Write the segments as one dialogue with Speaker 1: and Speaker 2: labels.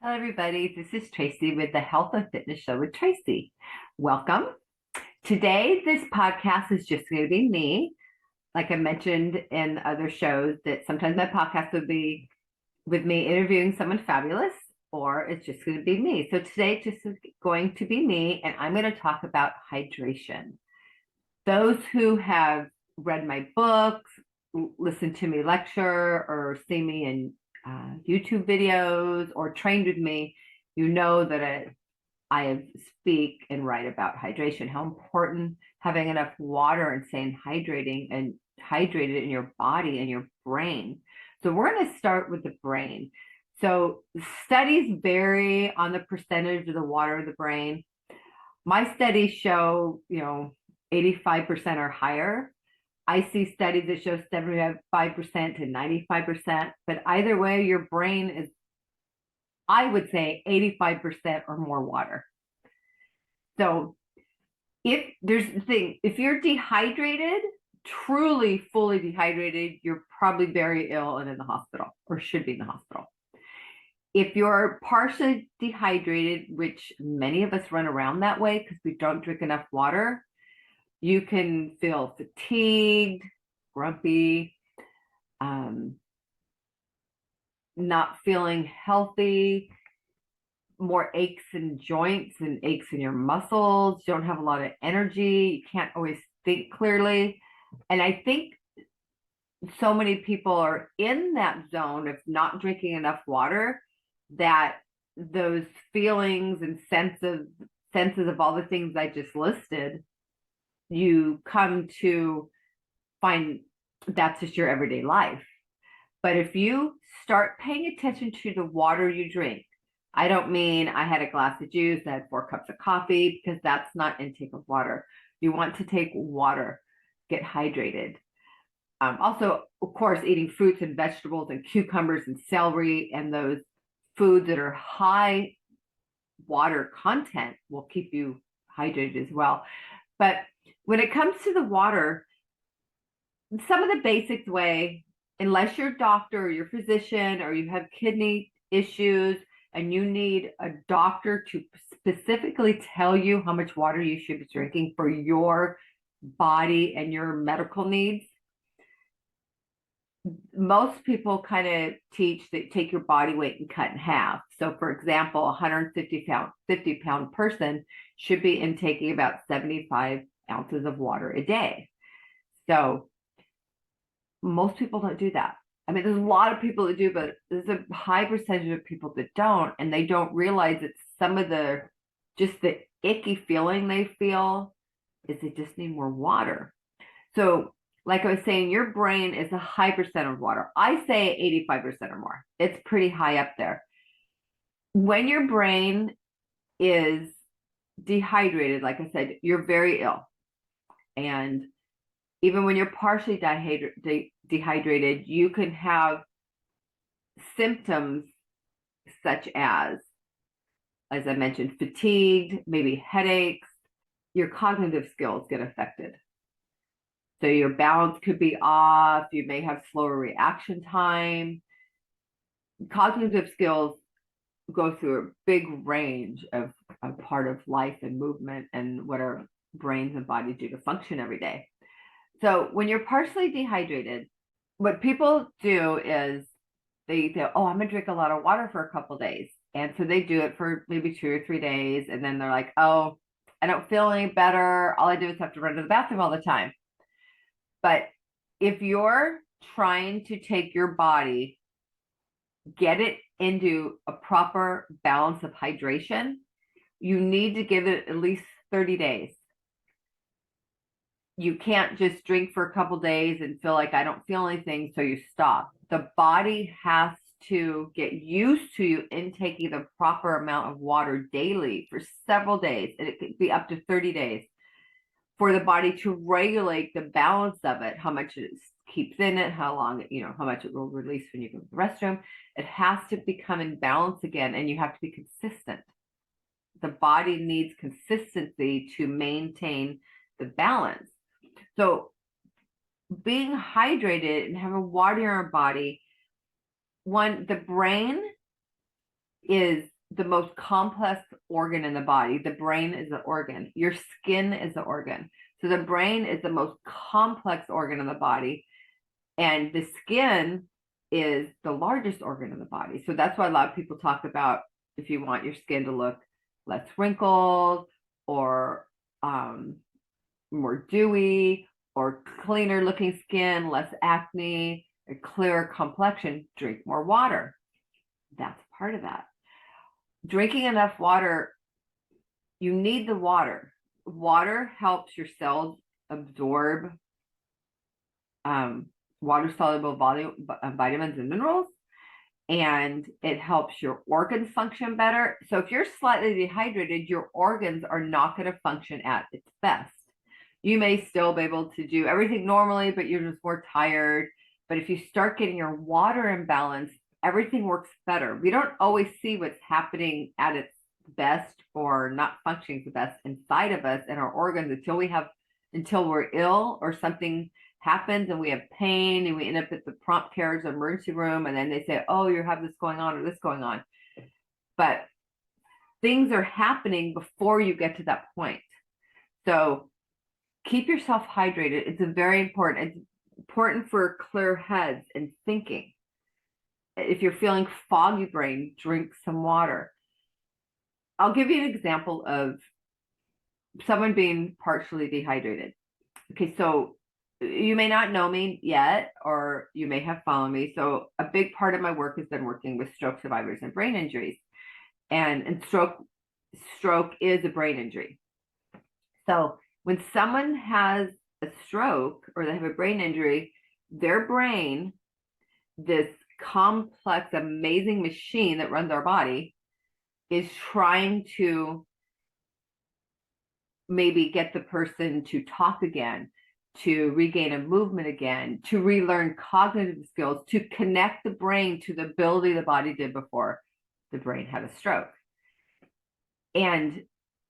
Speaker 1: Hello, everybody. This is Tracy with the Health and Fitness Show with Tracy. Welcome. Today, this podcast is just going to be me. Like I mentioned in other shows, that sometimes my podcast would be with me interviewing someone fabulous, or it's just going to be me. So today, it's just going to be me, and I'm going to talk about hydration. Those who have read my books, listened to me lecture, or see me in YouTube videos or trained with me, you know that I speak and write about hydration, how important having enough water and staying hydrated in your body and your brain. So we're going to start with the brain. So studies vary on the percentage of the water of the brain. My studies show, 85% or higher. I see studies that show 75% to 95%, but either way, your brain is, I would say, 85% or more water. So if there's the thing, if you're dehydrated, truly fully dehydrated, you're probably very ill and in the hospital or should be in the hospital. If you're partially dehydrated, which many of us run around that way because we don't drink enough water, you can feel fatigued, grumpy, not feeling healthy, more aches in joints and aches in your muscles, you don't have a lot of energy, you can't always think clearly. And I think so many people are in that zone of not drinking enough water that those feelings and senses of all the things I just listed, you come to find that's just your everyday life. But if you start paying attention to the water you drink, I don't mean I had a glass of juice, I had 4 cups of coffee, because that's not intake of water. You want to take water, get hydrated. Also, of course, eating fruits and vegetables and cucumbers and celery and those foods that are high water content will keep you hydrated as well. But when it comes to the water, some of the basics way, unless you're a doctor or your physician or you have kidney issues and you need a doctor to specifically tell you how much water you should be drinking for your body and your medical needs, most people kind of teach that take your body weight and cut in half. So for example, a 150-pound person should be intaking about 75 ounces of water a day. So most people don't do that. I mean, there's a lot of people that do, but there's a high percentage of people that don't, and they don't realize that some of the icky feeling they feel is they just need more water. So like I was saying, your brain is a high percent of water. I say 85% or more. It's pretty high up there. When your brain is dehydrated, like I said, you're very ill. And even when you're partially dehydrated, you can have symptoms such as I mentioned, fatigued, maybe headaches. Your cognitive skills get affected. So your balance could be off. You may have slower reaction time. Cognitive skills go through a big range of a part of life and movement and what our brains and body do to function every day. So when you're partially dehydrated, what people do is they say, oh, I'm going to drink a lot of water for a couple days. And so they do it for maybe 2 or 3 days. And then they're like, oh, I don't feel any better. All I do is have to run to the bathroom all the time. But if you're trying to take your body, get it into a proper balance of hydration, you need to give it at least 30 days. You can't just drink for a couple days and feel like I don't feel anything, so you stop. The body has to get used to you intaking the proper amount of water daily for several days, and it could be up to 30 days for the body to regulate the balance of it, how much it keeps in it, how long, how much it will release when you go to the restroom. It has to become in balance again, and you have to be consistent. The body needs consistency to maintain the balance. So being hydrated and having water in our body, one, the brain is the most complex organ in the body. The brain is the organ. Your skin is the organ. So the brain is the most complex organ in the body, and the skin is the largest organ in the body. So that's why a lot of people talk about if you want your skin to look less wrinkled or more dewy or cleaner looking skin, less acne, a clearer complexion, drink more water. That's part of that. Drinking enough water, you need the water. Water helps your cells absorb water-soluble vitamins and minerals, and it helps your organs function better. So if you're slightly dehydrated, your organs are not going to function at its best. You may still be able to do everything normally, but you're just more tired. But if you start getting your water in balance, everything works better. We don't always see what's happening at its best or not functioning the best inside of us and our organs until we're ill or something happens and we have pain and we end up at the prompt care's emergency room, and then they say, oh, you have this going on or this going on. But things are happening before you get to that point. So keep yourself hydrated. It's very important. It's important for clear heads and thinking. If you're feeling foggy brain, drink some water. I'll give you an example of someone being partially dehydrated. Okay, so you may not know me yet, or you may have followed me. So a big part of my work has been working with stroke survivors and brain injuries. And stroke is a brain injury. So when someone has a stroke or they have a brain injury, their brain, this complex, amazing machine that runs our body, is trying to maybe get the person to talk again, to regain a movement again, to relearn cognitive skills, to connect the brain to the ability the body did before the brain had a stroke. And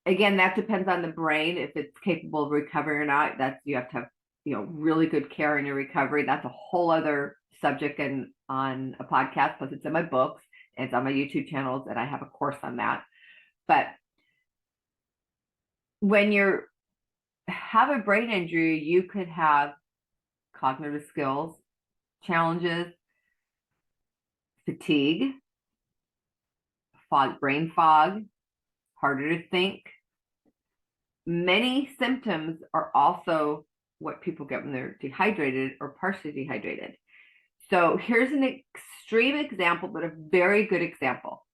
Speaker 1: again, that depends on the brain, if it's capable of recovering or not. That's, you have to have, really good care in your recovery. That's a whole other subject and on a podcast, plus it's in my books, and it's on my YouTube channels, and I have a course on that. But when you have a brain injury, you could have cognitive skills challenges, fatigue, brain fog, harder to think. Many symptoms are also what people get when they're dehydrated or partially dehydrated. So here's an extreme example, but a very good example.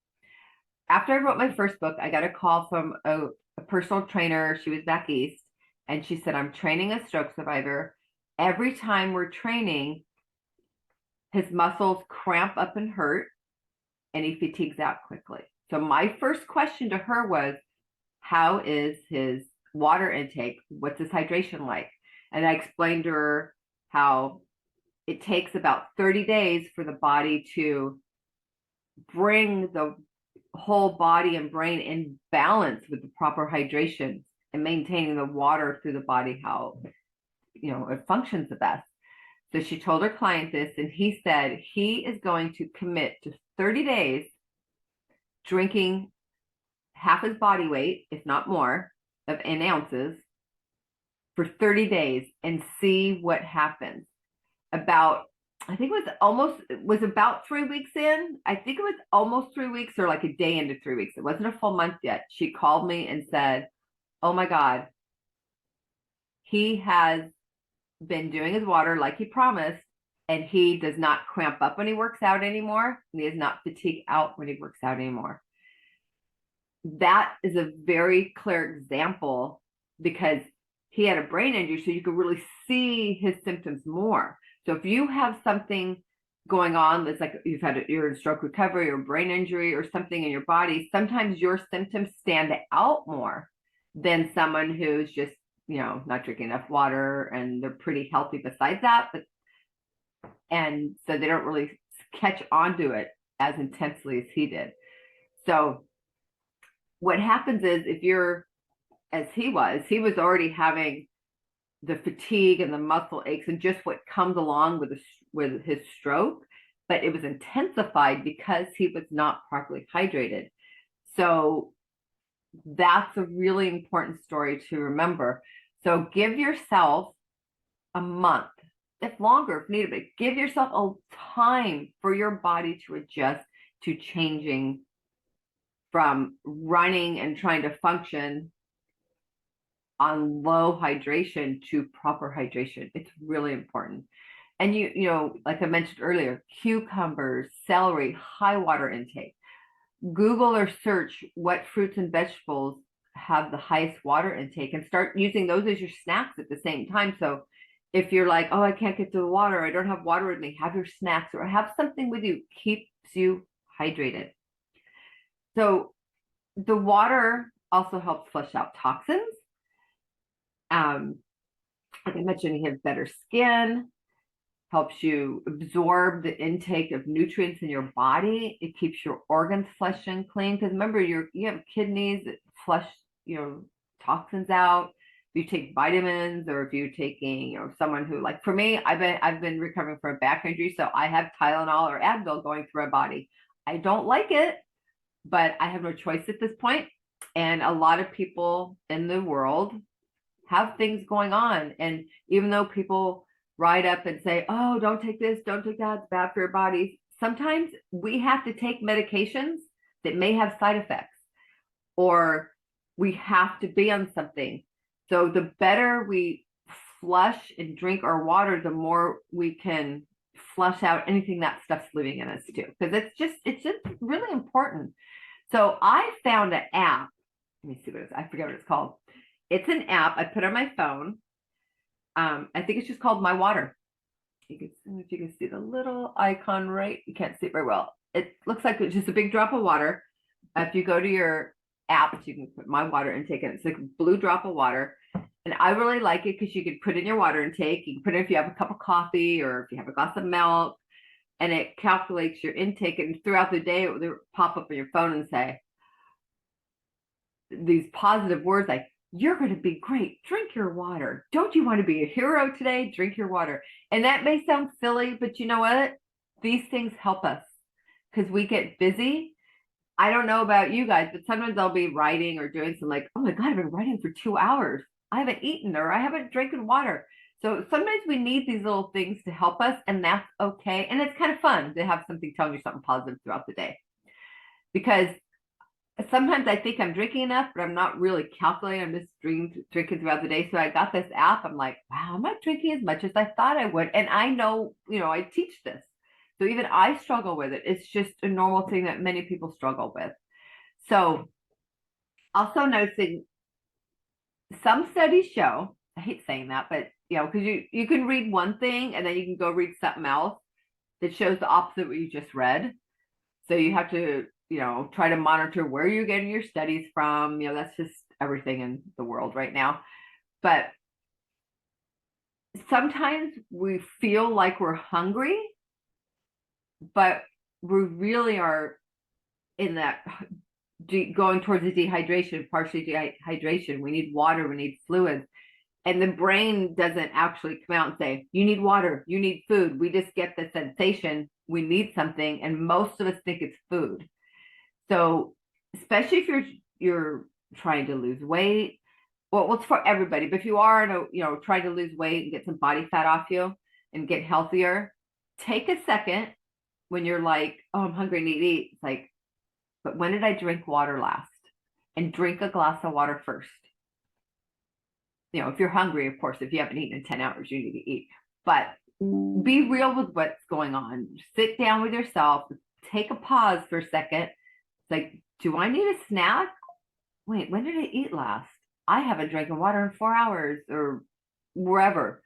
Speaker 1: After I wrote my first book, I got a call from a personal trainer. She was back east, and she said, I'm training a stroke survivor. Every time we're training, his muscles cramp up and hurt, and he fatigues out quickly. So my first question to her was, how is his water intake? What's his hydration like? And I explained to her how it takes about 30 days for the body to bring the whole body and brain in balance with the proper hydration and maintaining the water through the body, how it functions the best. So she told her client this, and he said he is going to commit to 30 days drinking half his body weight, if not more, in ounces for 30 days and see what happens. I think it was about 3 weeks in. I think it was almost 3 weeks or like a day into 3 weeks. It wasn't a full month yet. She called me and said, oh my God, he has been doing his water like he promised, and he does not cramp up when he works out anymore, and he does not fatigue out when he works out anymore. That is a very clear example because he had a brain injury, so you could really see his symptoms more. So if you have something going on that's like you're in stroke recovery or brain injury or something in your body, sometimes your symptoms stand out more than someone who's just not drinking enough water and they're pretty healthy besides that, and so they don't really catch onto it as intensely as he did. So what happens is, if you're as he was already having the fatigue and the muscle aches and just what comes along with his stroke, but it was intensified because he was not properly hydrated. So that's a really important story to remember. So give yourself a month, if longer, if needed, but give yourself a time for your body to adjust to changing from running and trying to function on low hydration to proper hydration. It's really important. And you know, like I mentioned earlier, cucumbers, celery, high water intake. Google or search what fruits and vegetables have the highest water intake and start using those as your snacks at the same time. So if you're like, oh, I can't get to the water, I don't have water with me, have your snacks or have something with you, keeps you hydrated. So the water also helps flush out toxins. Like I mentioned, you have better skin, helps you absorb the intake of nutrients in your body. It keeps your organs fresh and clean. Because remember, you have kidneys that flush, toxins out. If you take vitamins, or if you're taking, someone who, like for me, I've been recovering from a back injury, so I have Tylenol or Advil going through my body. I don't like it, but I have no choice at this point. And a lot of people in the world have things going on. And even though people ride up and say, oh, don't take this, don't take that, it's bad for your body, sometimes we have to take medications that may have side effects, or we have to be on something. So the better we flush and drink our water, the more we can flush out anything that stuff's living in us too. Because it's just really important. So I found an app. Let me see what it is. I forget what it's called. It's an app I put on my phone. I think it's just called My Water. You can see, if you can see the little icon, right? You can't see it very well. It looks like it's just a big drop of water. If you go to your app, you can put My Water intake in. It's like a blue drop of water. And I really like it because you can put in your water intake. You can put it if you have a cup of coffee or if you have a glass of milk, and it calculates your intake. And throughout the day, it will pop up on your phone and say these positive words like, you're going to be great. Drink your water. Don't you want to be a hero today? Drink your water. And that may sound silly, but you know what? These things help us because we get busy. I don't know about you guys, but sometimes I'll be writing or doing some like, oh my God, I've been writing for 2 hours. I haven't eaten or I haven't drinking water. So sometimes we need these little things to help us, and that's okay. And it's kind of fun to have something telling you something positive throughout the day, because sometimes I think I'm drinking enough, but I'm not really calculating. I'm just drinking throughout the day. So I got this app. I'm like, wow, I'm not drinking as much as I thought I would. And I know, I teach this. So even I struggle with it. It's just a normal thing that many people struggle with. So also noticing some studies show, I hate saying that, but because you can read one thing and then you can go read something else that shows the opposite of what you just read. So you have to try to monitor where you're getting your studies from. That's just everything in the world right now. But sometimes we feel like we're hungry, but we really are in that going towards the dehydration, partially dehydration. We need water, we need fluids. And the brain doesn't actually come out and say, you need water, you need food. We just get the sensation we need something, and most of us think it's food. So especially if you're trying to lose weight, well, it's for everybody, but if you are trying to lose weight and get some body fat off you and get healthier, take a second when you're like, oh, I'm hungry, I need to eat. It's like, but when did I drink water last? And drink a glass of water first. If you're hungry, of course, if you haven't eaten in 10 hours, you need to eat. But be real with what's going on. Sit down with yourself, take a pause for a second. It's like, do I need a snack? Wait, when did I eat last? I haven't drank water in 4 hours, or wherever.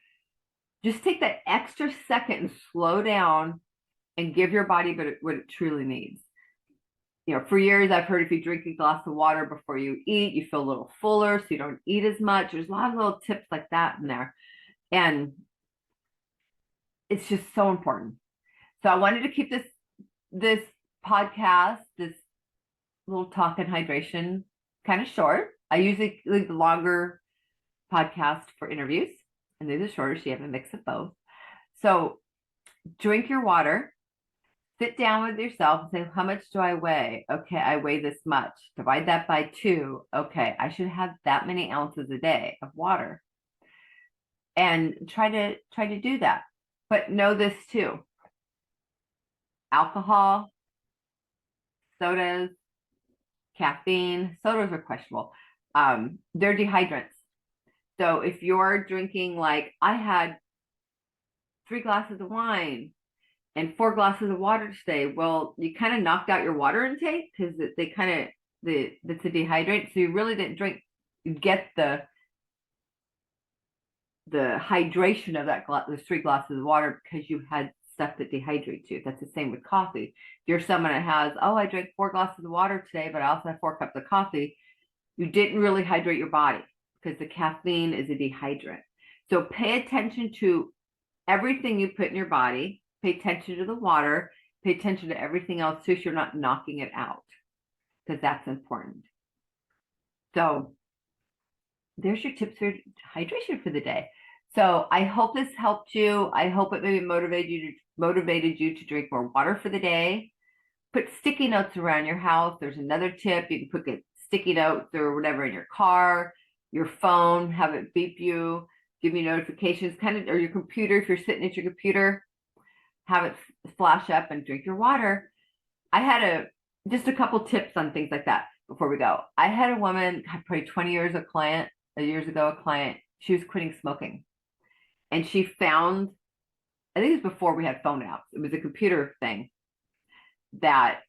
Speaker 1: Just take that extra second and slow down and give your body what it truly needs. For years, I've heard if you drink a glass of water before you eat, you feel a little fuller, so you don't eat as much. There's a lot of little tips like that in there. And it's just so important. So I wanted to keep this podcast, this little talk and hydration, kind of short. I usually leave the longer podcast for interviews, and these are shorter, so you have a mix of both. So drink your water. sit down with yourself and say, how much do I weigh? Okay, I weigh this much. Divide that by 2. Okay, I should have that many ounces a day of water. And try to do that. But know this too. Alcohol, sodas, caffeine, sodas are questionable. They're dehydrants. So if you're drinking, like I had 3 glasses of wine and 4 glasses of water today, well, you kind of knocked out your water intake because they kind of that's a dehydrant. So you really didn't get the hydration of those 3 glasses of water because you had stuff that dehydrates you. That's the same with coffee. If you're someone that has, oh, I drank 4 glasses of water today, but I also have 4 cups of coffee, you didn't really hydrate your body because the caffeine is a dehydrant. So pay attention to everything you put in your body. Pay attention to the water. Pay attention to everything else so you're not knocking it out, because that's important. So there's your tips for hydration for the day. So I hope this helped you. I hope it maybe motivated you to drink more water for the day. Put sticky notes around your house. There's another tip. You can put sticky notes or whatever in your car, your phone, have it beep you, give you notifications, or your computer. If you're sitting at your computer, have it flash up and drink your water. I had just a couple tips on things like that before we go. I had a woman, probably 20 years ago, a client, she was quitting smoking. And she found, I think it was before we had phone apps, it was a computer thing, that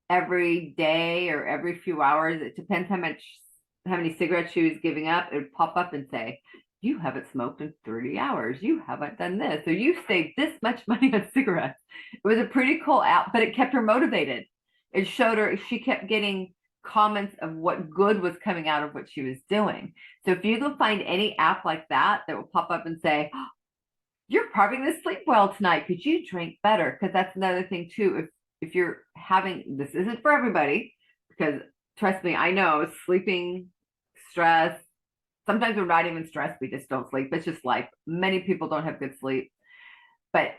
Speaker 1: every day or every few hours, it depends how many cigarettes she was giving up, it would pop up and say, you haven't smoked in 30 hours. You haven't done this. So you've saved this much money on cigarettes. It was a pretty cool app, but it kept her motivated. It showed her, she kept getting comments of what good was coming out of what she was doing. So if you can find any app like that will pop up and say, oh, you're probably going to sleep well tonight because you drank better. Because that's another thing too. If you're having, this isn't for everybody, because trust me, I know sleeping, stress, sometimes we're not even stressed, we just don't sleep. It's just life. Many people don't have good sleep. But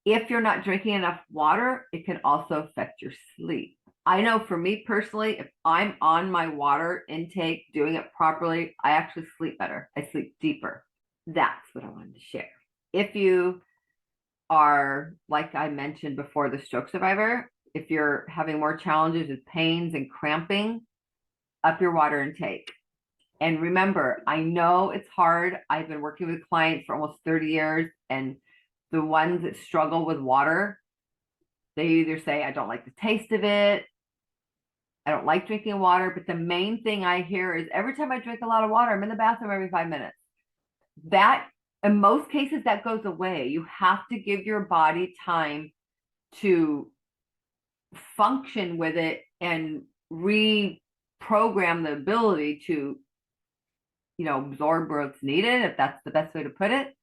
Speaker 1: if you're not drinking enough water, it can also affect your sleep. I know for me personally, if I'm on my water intake, doing it properly, I actually sleep better. I sleep deeper. That's what I wanted to share. If you are, like I mentioned before, the stroke survivor, if you're having more challenges with pains and cramping, up your water intake. And remember, I know it's hard. I've been working with clients for almost 30 years, and the ones that struggle with water, they either say, I don't like the taste of it, I don't like drinking water, but the main thing I hear is every time I drink a lot of water, I'm in the bathroom every 5 minutes. That, in most cases, that goes away. You have to give your body time to function with it and reprogram the ability to absorb where it's needed, if that's the best way to put it.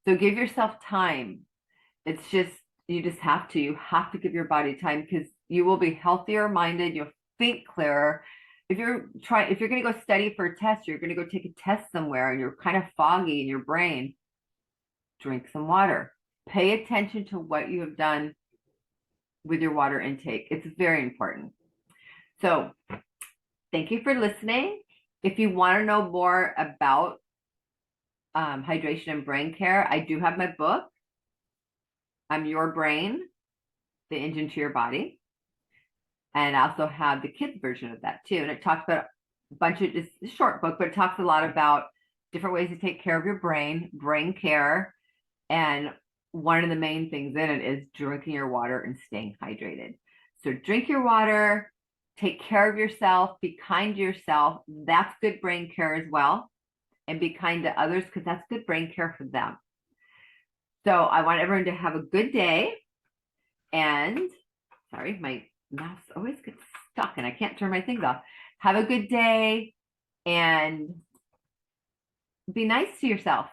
Speaker 1: So give yourself time. It's just, you have to give your body time, because you will be healthier minded, you'll think clearer. If you're going to go study for a test, you're going to go take a test somewhere and you're kind of foggy in your brain, drink some water. Pay attention to what you have done with your water intake. It's very important. So thank you for listening. If you want to know more about hydration and brain care, I do have my book, I'm Your Brain, The Engine to Your Body. And I also have the kids version of that too. And it talks about a bunch of, it's a short book, but it talks a lot about different ways to take care of your brain care. And one of the main things in it is drinking your water and staying hydrated. So drink your water, take care of yourself, be kind to yourself. That's good brain care as well. And be kind to others, because that's good brain care for them. So I want everyone to have a good day. And sorry, my mouse always gets stuck and I can't turn my things off. Have a good day and be nice to yourself.